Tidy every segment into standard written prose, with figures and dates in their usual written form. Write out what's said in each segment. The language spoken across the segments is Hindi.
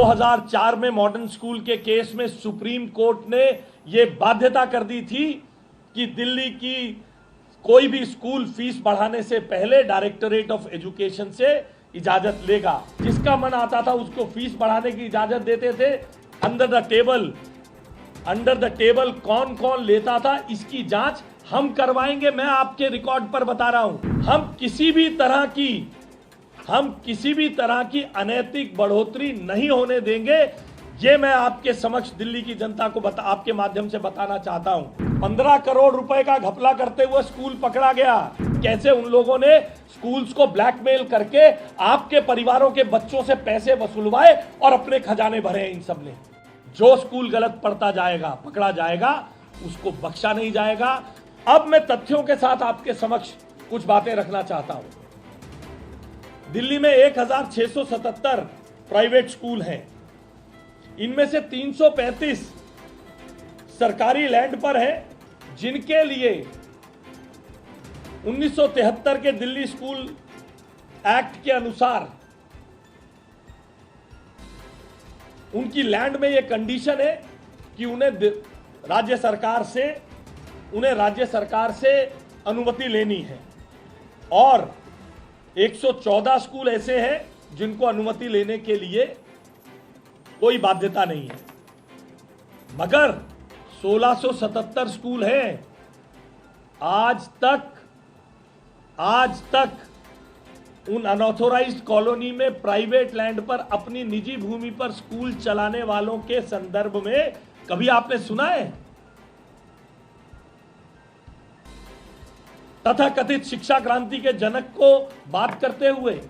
2004 में मॉडर्न स्कूल के केस में सुप्रीम कोर्ट ने यह बाध्यता कर दी थी कि दिल्ली की कोई भी स्कूल फीस बढ़ाने से पहले डायरेक्टरेट ऑफ एजुकेशन से इजाजत लेगा। जिसका मन आता था उसको फीस बढ़ाने की इजाजत देते थे। अंडर द टेबल कौन कौन लेता था इसकी जांच हम करवाएंगे। मैं आपके रिकॉर्ड पर बता रहा हूं, हम किसी भी तरह की अनैतिक बढ़ोतरी नहीं होने देंगे। ये मैं आपके समक्ष दिल्ली की जनता को आपके माध्यम से बताना चाहता हूं। 15 करोड़ रुपए का घपला करते हुए स्कूल पकड़ा गया। कैसे उन लोगों ने स्कूल्स को ब्लैकमेल करके आपके परिवारों के बच्चों से पैसे वसूलवाए और अपने खजाने भरे। इन सब ने जो स्कूल गलत पढ़ता जाएगा, पकड़ा जाएगा, उसको बख्शा नहीं जाएगा। अब मैं तथ्यों के साथ आपके समक्ष कुछ बातें रखना चाहता हूं। दिल्ली में 1677 प्राइवेट स्कूल हैं। इनमें से 335 सरकारी लैंड पर है, जिनके लिए 1973 के दिल्ली स्कूल एक्ट के अनुसार उनकी लैंड में यह कंडीशन है कि उन्हें राज्य सरकार से अनुमति लेनी है। और 114 स्कूल ऐसे हैं जिनको अनुमति लेने के लिए कोई बाध्यता नहीं है, मगर 1677 स्कूल हैं। आज तक उन अनऑथोराइज्ड कॉलोनी में प्राइवेट लैंड पर अपनी निजी भूमि पर स्कूल चलाने वालों के संदर्भ में कभी आपने सुना है? तथाकथित शिक्षा क्रांति के जनक को बात करते हुए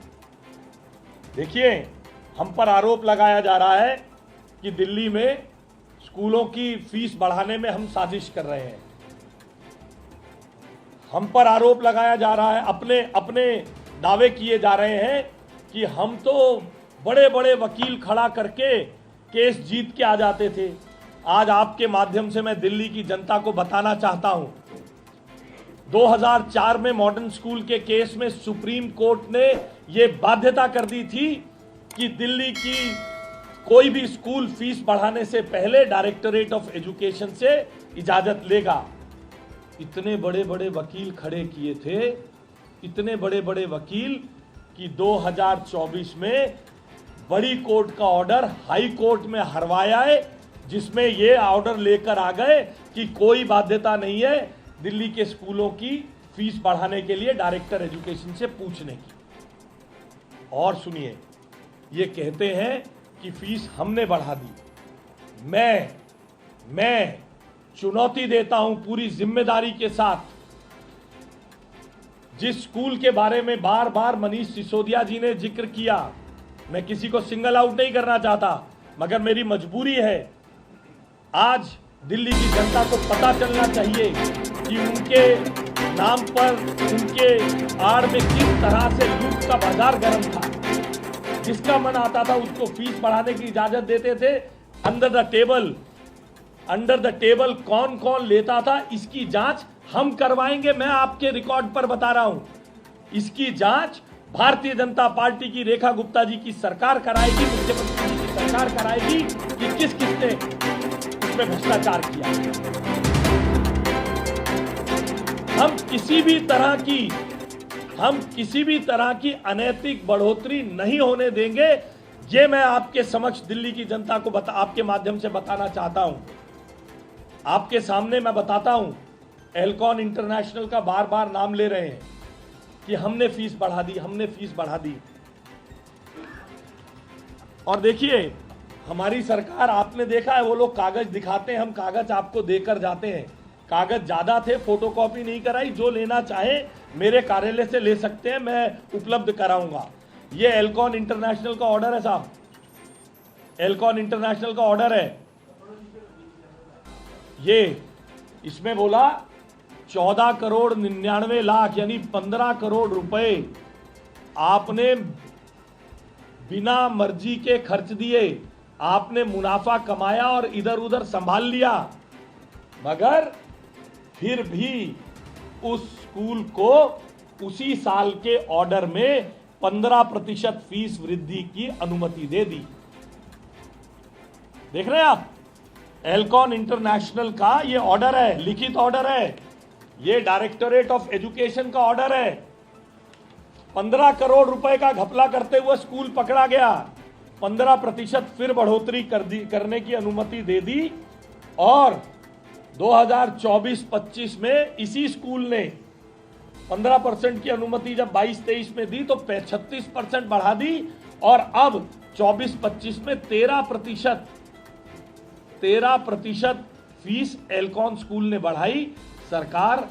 देखिए, हम पर आरोप लगाया जा रहा है कि दिल्ली में स्कूलों की फीस बढ़ाने में हम साजिश कर रहे हैं। हम पर आरोप लगाया जा रहा है, अपने दावे किए जा रहे हैं कि हम तो बड़े बड़े वकील खड़ा करके केस जीत के आ जाते थे। आज आपके माध्यम से मैं दिल्ली की जनता को बताना चाहता हूं, 2004 में मॉडर्न स्कूल के केस में सुप्रीम कोर्ट ने यह बाध्यता कर दी थी कि दिल्ली की कोई भी स्कूल फीस बढ़ाने से पहले डायरेक्टरेट ऑफ एजुकेशन से इजाजत लेगा। इतने बड़े बड़े वकील खड़े किए थे, इतने बड़े बड़े वकील कि 2024 में बड़ी कोर्ट का ऑर्डर हाई कोर्ट में हरवाया है, जिसमें यह ऑर्डर लेकर आ गए कि कोई बाध्यता नहीं है दिल्ली के स्कूलों की फीस बढ़ाने के लिए डायरेक्टर एजुकेशन से पूछने की। और सुनिए, ये कहते हैं कि फीस हमने बढ़ा दी। मैं चुनौती देता हूं पूरी जिम्मेदारी के साथ। जिस स्कूल के बारे में बार बार मनीष सिसोदिया जी ने जिक्र किया, मैं किसी को सिंगल आउट नहीं करना चाहता, मगर मेरी मजबूरी है। आज दिल्ली की जनता को पता चलना चाहिए कि उनके नाम पर, उनके आड़ में किस तरह से लूट का बाजार गर्म था। जिसका मन आता था उसको फीस बढ़ाने की इजाजत देते थे। अंडर द टेबल कौन कौन लेता था इसकी जांच हम करवाएंगे। मैं आपके रिकॉर्ड पर बता रहा हूं, इसकी जांच भारतीय जनता पार्टी की रेखा गुप्ता जी की सरकार कराएगी, मुख्यमंत्री जी की सरकार कराएगी कि किस किसने इसमें भ्रष्टाचार किया। हम किसी भी तरह की अनैतिक बढ़ोतरी नहीं होने देंगे। ये मैं आपके समक्ष दिल्ली की जनता को आपके माध्यम से बताना चाहता हूं। आपके सामने मैं बताता हूं, एल्कॉन इंटरनेशनल का बार बार नाम ले रहे हैं कि हमने फीस बढ़ा दी। और देखिए, हमारी सरकार, आपने देखा है, वो लोग कागज दिखाते हैं, हम कागज आपको देकर जाते हैं। कागज ज्यादा थे, फोटोकॉपी नहीं कराई। जो लेना चाहे मेरे कार्यालय से ले सकते हैं, मैं उपलब्ध कराऊंगा। ये एल्कॉन इंटरनेशनल का ऑर्डर है साहब, एल्कॉन इंटरनेशनल का ऑर्डर है। ये इसमें बोला 14 करोड़ 99 लाख यानी 15 करोड़ रुपए आपने बिना मर्जी के खर्च दिए, आपने मुनाफा कमाया और इधर उधर संभाल लिया, मगर फिर भी उस स्कूल को उसी साल के ऑर्डर में 15% फीस वृद्धि की अनुमति दे दी। देख रहे हैं आप, एल्कॉन इंटरनेशनल का ये ऑर्डर है, लिखित ऑर्डर है, ये डायरेक्टोरेट ऑफ एजुकेशन का ऑर्डर है। 15 करोड़ रुपए का घपला करते हुए स्कूल पकड़ा गया, 15% फिर बढ़ोतरी करने की अनुमति दे दी और 2024-25 में इसी स्कूल ने 15% की अनुमति जब 22-23 में दी तो 36% बढ़ा दी और अब 24-25 में 13% फीस एल्कॉन स्कूल ने बढ़ाई। सरकार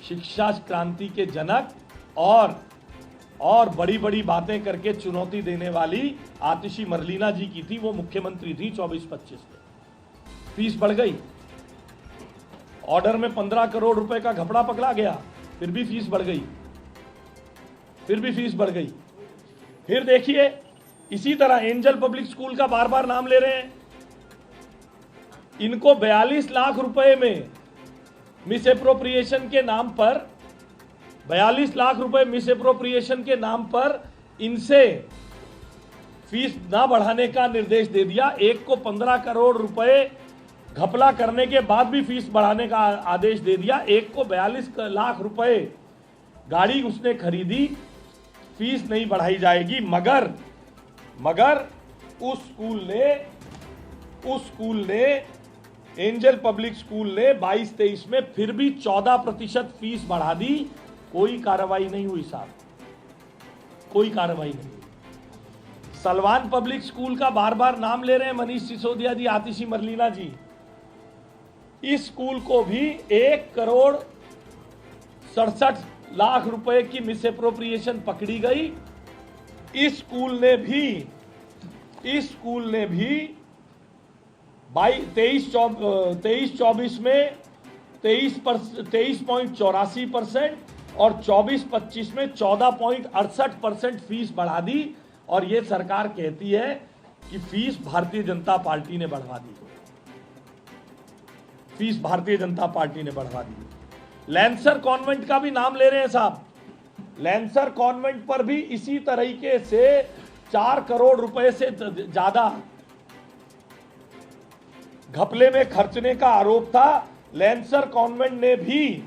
शिक्षा क्रांति के जनक और बड़ी बड़ी बातें करके चुनौती देने वाली आतिशी मरलीना जी की थी, वो मुख्यमंत्री थी 24-25 में। फीस बढ़ गई, ऑर्डर में 15 करोड़ रुपए का घपला पकड़ा गया, फिर भी फीस बढ़ गई। फिर देखिए इसी तरह एंजल पब्लिक स्कूल का बार बार नाम ले रहे हैं, इनको 42 लाख रुपए में मिस एप्रोप्रिएशन के नाम पर 42 लाख रुपए मिस एप्रोप्रिएशन के नाम पर इनसे फीस ना बढ़ाने का निर्देश दे दिया। एक को 15 करोड़ रुपए घपला करने के बाद भी फीस बढ़ाने का आदेश दे दिया। एक को 42 लाख रुपए गाड़ी उसने खरीदी, फीस नहीं बढ़ाई जाएगी। मगर उस स्कूल ने एंजल पब्लिक स्कूल ने 22-23 में फिर भी 14% फीस बढ़ा दी। कोई कार्रवाई नहीं हुई साहब, कोई कार्रवाई नहीं। सलवान पब्लिक स्कूल का बार बार नाम ले रहे हैं मनीष सिसोदिया जी, आतिशी मरलीना जी। इस स्कूल को भी 1,67,00,000 रुपए की मिस एप्रोप्रिएशन पकड़ी गई। इस स्कूल ने भी 23-24 में 23.84% और 24-25 में 14.68% फीस बढ़ा दी। और ये सरकार कहती है कि फीस भारतीय जनता पार्टी ने बढ़वा दी, फीस भारतीय जनता पार्टी ने बढ़वा दी। लैंसर कॉन्वेंट का भी नाम ले रहे हैं साहब। लैंसर कॉन्वेंट पर भी इसी तरीके से 4 करोड़ रुपए से ज्यादा घपले में खर्चने का आरोप था। लैंसर कॉन्वेंट ने भी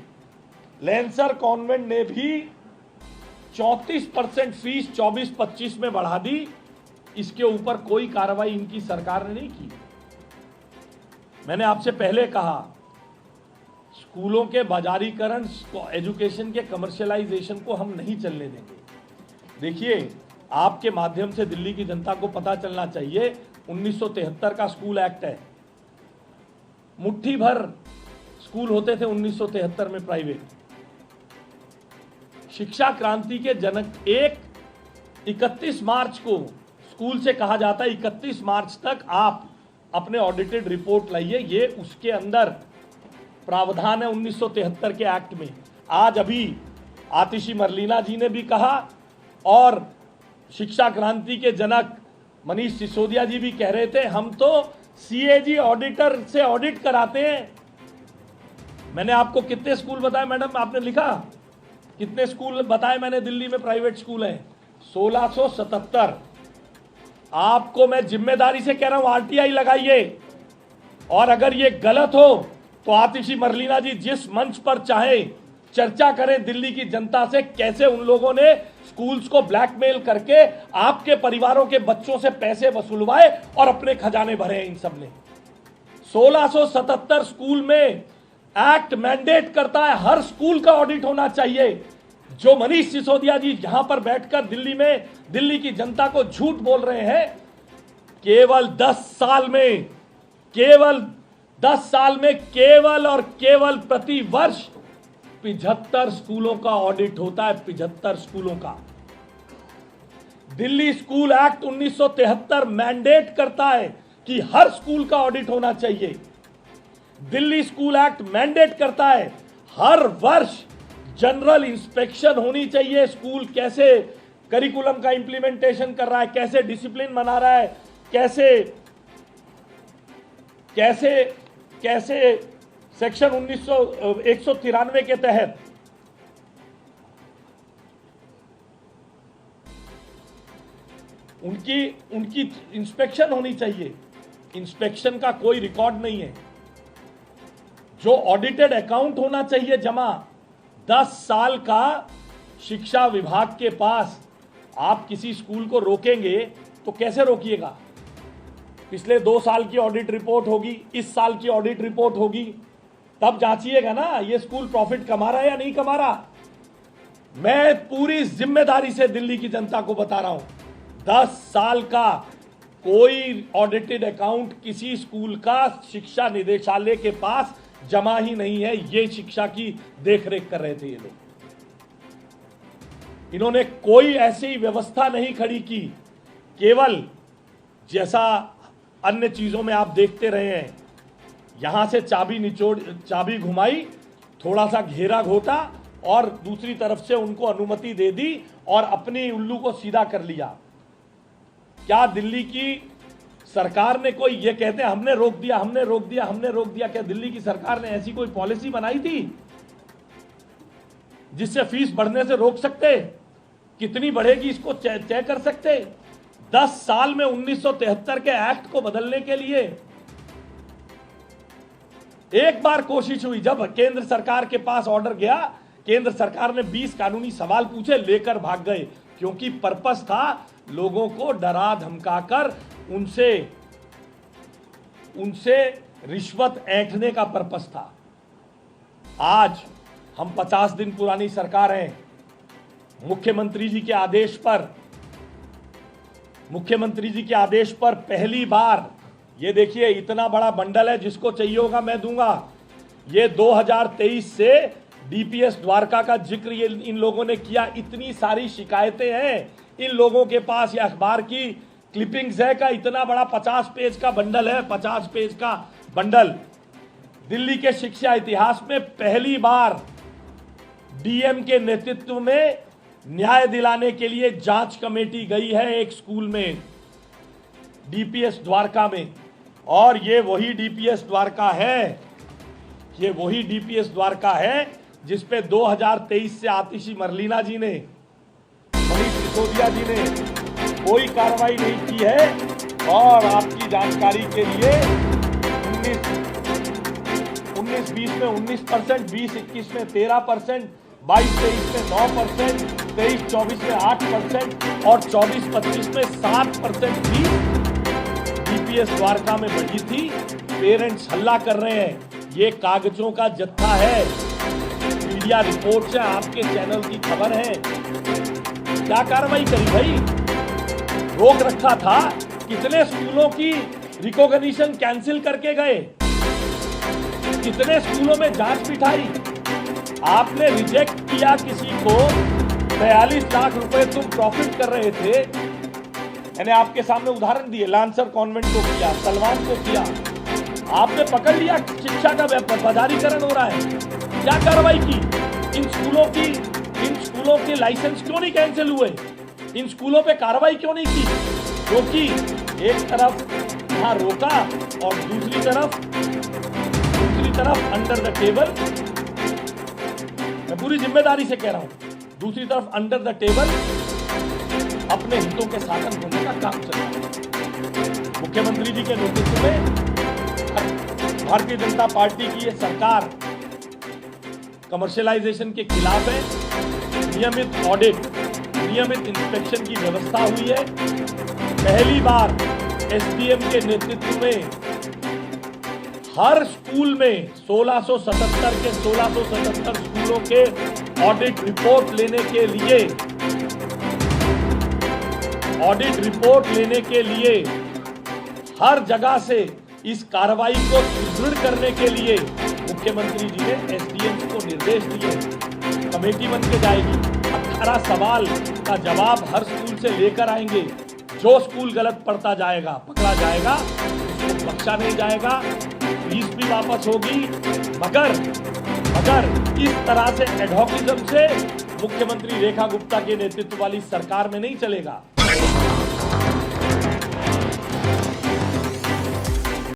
34% फीस 24-25 में बढ़ा दी। इसके ऊपर कोई कार्रवाई इनकी सरकार ने नहीं की। मैंने आपसे पहले कहा, स्कूलों के बाजारीकरण, एजुकेशन के कमर्शियलाइजेशन को हम नहीं चलने देंगे। देखिए, आपके माध्यम से दिल्ली की जनता को पता चलना चाहिए, 1973 का स्कूल एक्ट है। मुट्ठी भर स्कूल होते थे 1973 में प्राइवेट। शिक्षा क्रांति के जनक 31 मार्च को स्कूल से कहा जाता है 31 मार्च तक आप अपने ऑडिटेड रिपोर्ट लाइए। ये उसके अंदर प्रावधान है 1973 के एक्ट में। आज अभी आतिशी मरलीना जी ने भी कहा और शिक्षा क्रांति के जनक मनीष सिसोदिया जी भी कह रहे थे, हम तो सीएजी ऑडिटर से ऑडिट कराते हैं। मैंने आपको कितने स्कूल बताए मैडम, आपने लिखा कितने स्कूल बताए मैंने दिल्ली में प्राइवेट स्कूल हैं? 1677। आपको मैं जिम्मेदारी से कह रहा हूं, आरटीआई लगाइए। और अगर ये गलत हो तो आतिशी मरलीना जी जिस मंच पर चाहे चर्चा करें दिल्ली की जनता से, कैसे उन लोगों ने स्कूल्स को ब्लैकमेल करके आपके परिवारों के बच्चों से पैसे वसूलवाए और अपने खजाने भरे हैं इन सब ने। 1677 स्कूल में एक्ट मैंडेट करता है हर स्कूल का ऑडिट होना चाहिए। जो मनीष सिसोदिया जी यहां पर बैठकर दिल्ली की जनता को झूठ बोल रहे हैं, केवल 10 साल में केवल प्रति वर्ष 75 स्कूलों का ऑडिट होता है। 75 स्कूलों का। दिल्ली स्कूल एक्ट 1973 मैंडेट करता है कि हर स्कूल का ऑडिट होना चाहिए। दिल्ली स्कूल एक्ट मैंडेट करता है हर वर्ष जनरल इंस्पेक्शन होनी चाहिए। स्कूल कैसे करिकुलम का इंप्लीमेंटेशन कर रहा है, कैसे डिसिप्लिन बना रहा है, कैसे सेक्शन 193 के तहत उनकी इंस्पेक्शन होनी चाहिए। इंस्पेक्शन का कोई रिकॉर्ड नहीं है। जो ऑडिटेड अकाउंट होना चाहिए जमा 10 साल का शिक्षा विभाग के पास, आप किसी स्कूल को रोकेंगे तो कैसे रोकिएगा? पिछले 2 साल की ऑडिट रिपोर्ट होगी, इस साल की ऑडिट रिपोर्ट होगी, तब जांचिएगा ना ये स्कूल प्रॉफिट कमा रहा है या नहीं कमा रहा। मैं पूरी जिम्मेदारी से दिल्ली की जनता को बता रहा हूं, 10 साल का कोई ऑडिटेड अकाउंट किसी स्कूल का शिक्षा निदेशालय के पास जमा ही नहीं है। ये शिक्षा की देखरेख कर रहे थे ये लोग। इन्होंने कोई ऐसी व्यवस्था नहीं खड़ी की, केवल जैसा अन्य चीजों में आप देखते रहे हैं, यहां से चाबी घुमाई, थोड़ा सा घेरा घोटा और दूसरी तरफ से उनको अनुमति दे दी और अपनी उल्लू को सीधा कर लिया। क्या दिल्ली की सरकार ने कोई, ये कहते हैं हमने रोक दिया, हमने रोक दिया, हमने रोक दिया, क्या दिल्ली की सरकार ने ऐसी कोई पॉलिसी बनाई थी जिससे फीस बढ़ने से रोक सकते? कितनी बढ़ेगी इसको तय कर सकते? 10 साल में 1973 के एक्ट को बदलने के लिए एक बार कोशिश हुई, जब केंद्र सरकार के पास ऑर्डर गया, केंद्र सरकार ने 20 कानूनी सवाल पूछे, लेकर भाग गए, क्योंकि पर्पस था लोगों को डरा धमकाकर उनसे रिश्वत ऐंठने का पर्पस था। आज हम 50 दिन पुरानी सरकार हैं। मुख्यमंत्री जी के आदेश पर पहली बार, ये देखिए इतना बड़ा बंडल है, जिसको चाहिए होगा मैं दूंगा। ये 2023 से डीपीएस द्वारका का जिक्र ये इन लोगों ने किया। इतनी सारी शिकायतें हैं इन लोगों के पास, ये अखबार की क्लिपिंग्स है का इतना बड़ा 50 पेज का बंडल है, 50 पेज का बंडल। दिल्ली के शिक्षा इतिहास में पहली बार डीएम के नेतृत्व में न्याय दिलाने के लिए जांच कमेटी गई है एक स्कूल में, डीपीएस द्वारका में। और ये वही डीपीएस द्वारका है, जिस पे 2023 से आतिशी मरलीना जी ने, मनीष सिसोदिया जी ने कोई कार्रवाई नहीं की है। और आपकी जानकारी के लिए 19-20 में 19%, 20-21 में 13%, 22-23 में 9%, 23-24 में 8% और 24-25 में 7% फीस डीपीएस द्वारका में बढ़ी थी। पेरेंट्स हल्ला कर रहे हैं, ये कागजों का जत्था है, मीडिया रिपोर्ट से आपके चैनल की खबर है। क्या कार्रवाई करी भाई? रोक रखा था, कितने स्कूलों की रिकॉग्निशन कैंसिल करके गए, कितने स्कूलों में जांच बिठाई। आपने रिजेक्ट किया किसी को, 42 लाख रुपए तुम प्रॉफिट कर रहे थे। मैंने आपके सामने उदाहरण दिए, लांसर कॉन्वेंट को किया, सलमान को किया, आपने पकड़ लिया शिक्षा का बाजारीकरण हो रहा है। क्या कार्रवाई की? इन स्कूलों के लाइसेंस क्यों नहीं कैंसिल हुए? इन स्कूलों पे कार्रवाई क्यों नहीं की? क्योंकि एक तरफ यहां रोका और दूसरी तरफ अंडर द टेबल, मैं पूरी जिम्मेदारी से कह रहा हूं, दूसरी तरफ अंडर द टेबल अपने हितों के साधन होने का काम चल रहा है। मुख्यमंत्री जी के नेतृत्व में भारतीय जनता पार्टी की यह सरकार कमर्शियलाइजेशन के खिलाफ है। नियमित ऑडिट, नियमित इंस्पेक्शन की व्यवस्था हुई है। पहली बार एसडीएम के नेतृत्व में हर स्कूल में 1677 स्कूलों के ऑडिट रिपोर्ट लेने के लिए हर जगह से इस कार्रवाई को सुदृढ़ करने के लिए मुख्यमंत्री जी ने एसडीएम को निर्देश दिए। कमेटी बन के जाएगी, 18 सवाल का जवाब हर स्कूल से लेकर आएंगे। जो स्कूल गलत पढ़ता जाएगा, पकड़ा जाएगा, उसको बख्शा नहीं जाएगा, फीस भी वापस होगी। मगर इस तरह से एडहॉकिज्म से मुख्यमंत्री रेखा गुप्ता के नेतृत्व वाली सरकार में नहीं चलेगा।